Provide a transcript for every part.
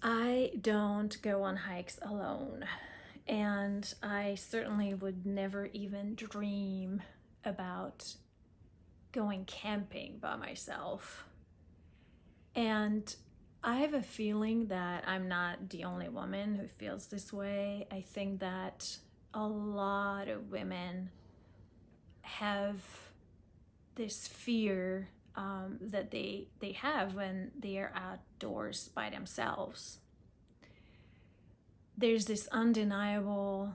I don't go on hikes alone, and I certainly would never even dream about going camping by myself. And I have a feeling that I'm not the only woman who feels this way. I think that a lot of women have this fear that they have when they are outdoors by themselves. There's this undeniable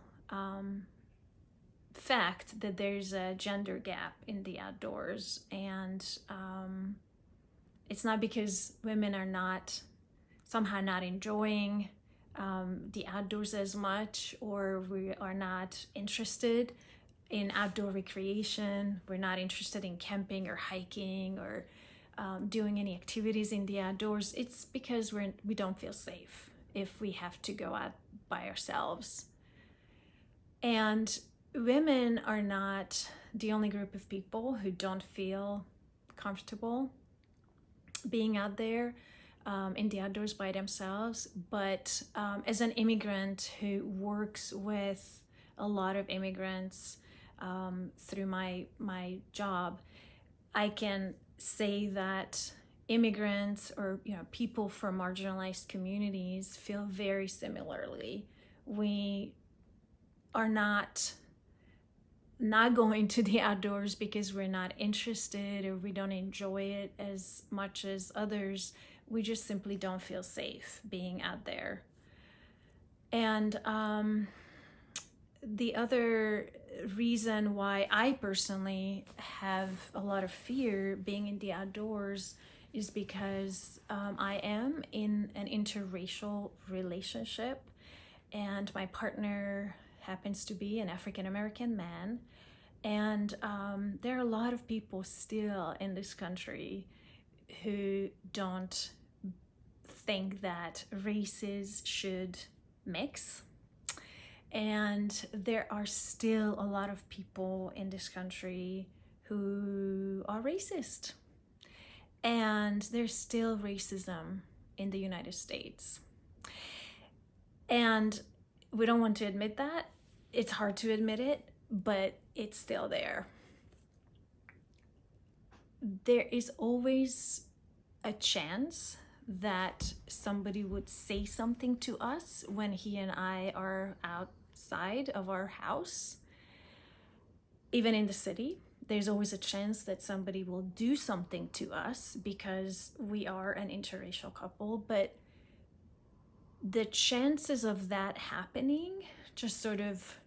fact that there's a gender gap in the outdoors, and it's not because women are not somehow not enjoying the outdoors as much, or we are not interested in outdoor recreation. We're not interested in camping or hiking or doing any activities in the outdoors. It's because we don't feel safe if we have to go out by ourselves. And women are not the only group of people who don't feel comfortable being out there in the outdoors by themselves. But as an immigrant who works with a lot of immigrants through my job, I can say that immigrants or people from marginalized communities feel very similarly. We are not going to the outdoors because we're not interested or we don't enjoy it as much as others. We just simply don't feel safe being out there. And the other reason why I personally have a lot of fear being in the outdoors is because I am in an interracial relationship, and my partner happens to be an African American man. And there are a lot of people still in this country who don't think that races should mix. And there are still a lot of people in this country who are racist. And there's still racism in the United States. And we don't want to admit that. It's hard to admit it, but it's still there. There is always a chance that somebody would say something to us when he and I are outside of our house. Even in the city, there's always a chance that somebody will do something to us because we are an interracial couple. But the chances of that happening just sort of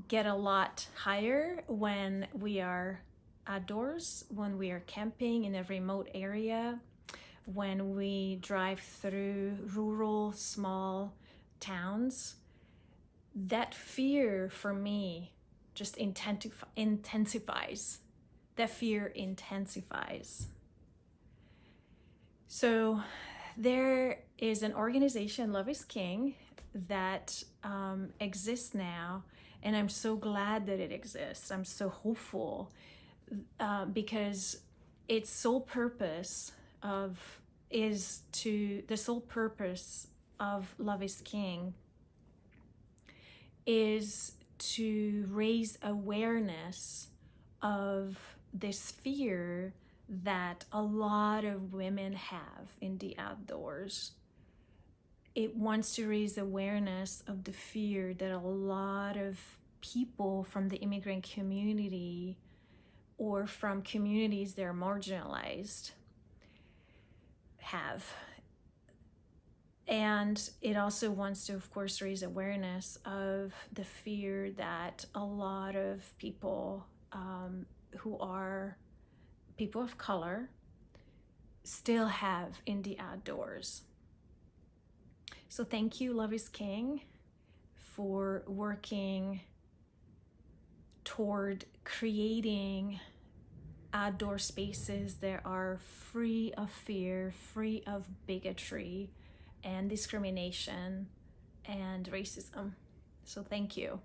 get a lot higher when we are outdoors, when we are camping in a remote area, when we drive through rural small towns. That fear for me just intensifies. That fear intensifies. So there is an organization, Love is King, that exists now, and I'm so glad that it exists. I'm so hopeful because its sole purpose of Love is King is to raise awareness of this fear that a lot of women have in the outdoors. It wants to raise awareness of the fear that a lot of people from the immigrant community or from communities that are marginalized have. And it also wants to, of course, raise awareness of the fear that a lot of people who are people of color still have in the outdoors. So thank you, Love is King, for working toward creating outdoor spaces that are free of fear, free of bigotry and discrimination and racism. So thank you.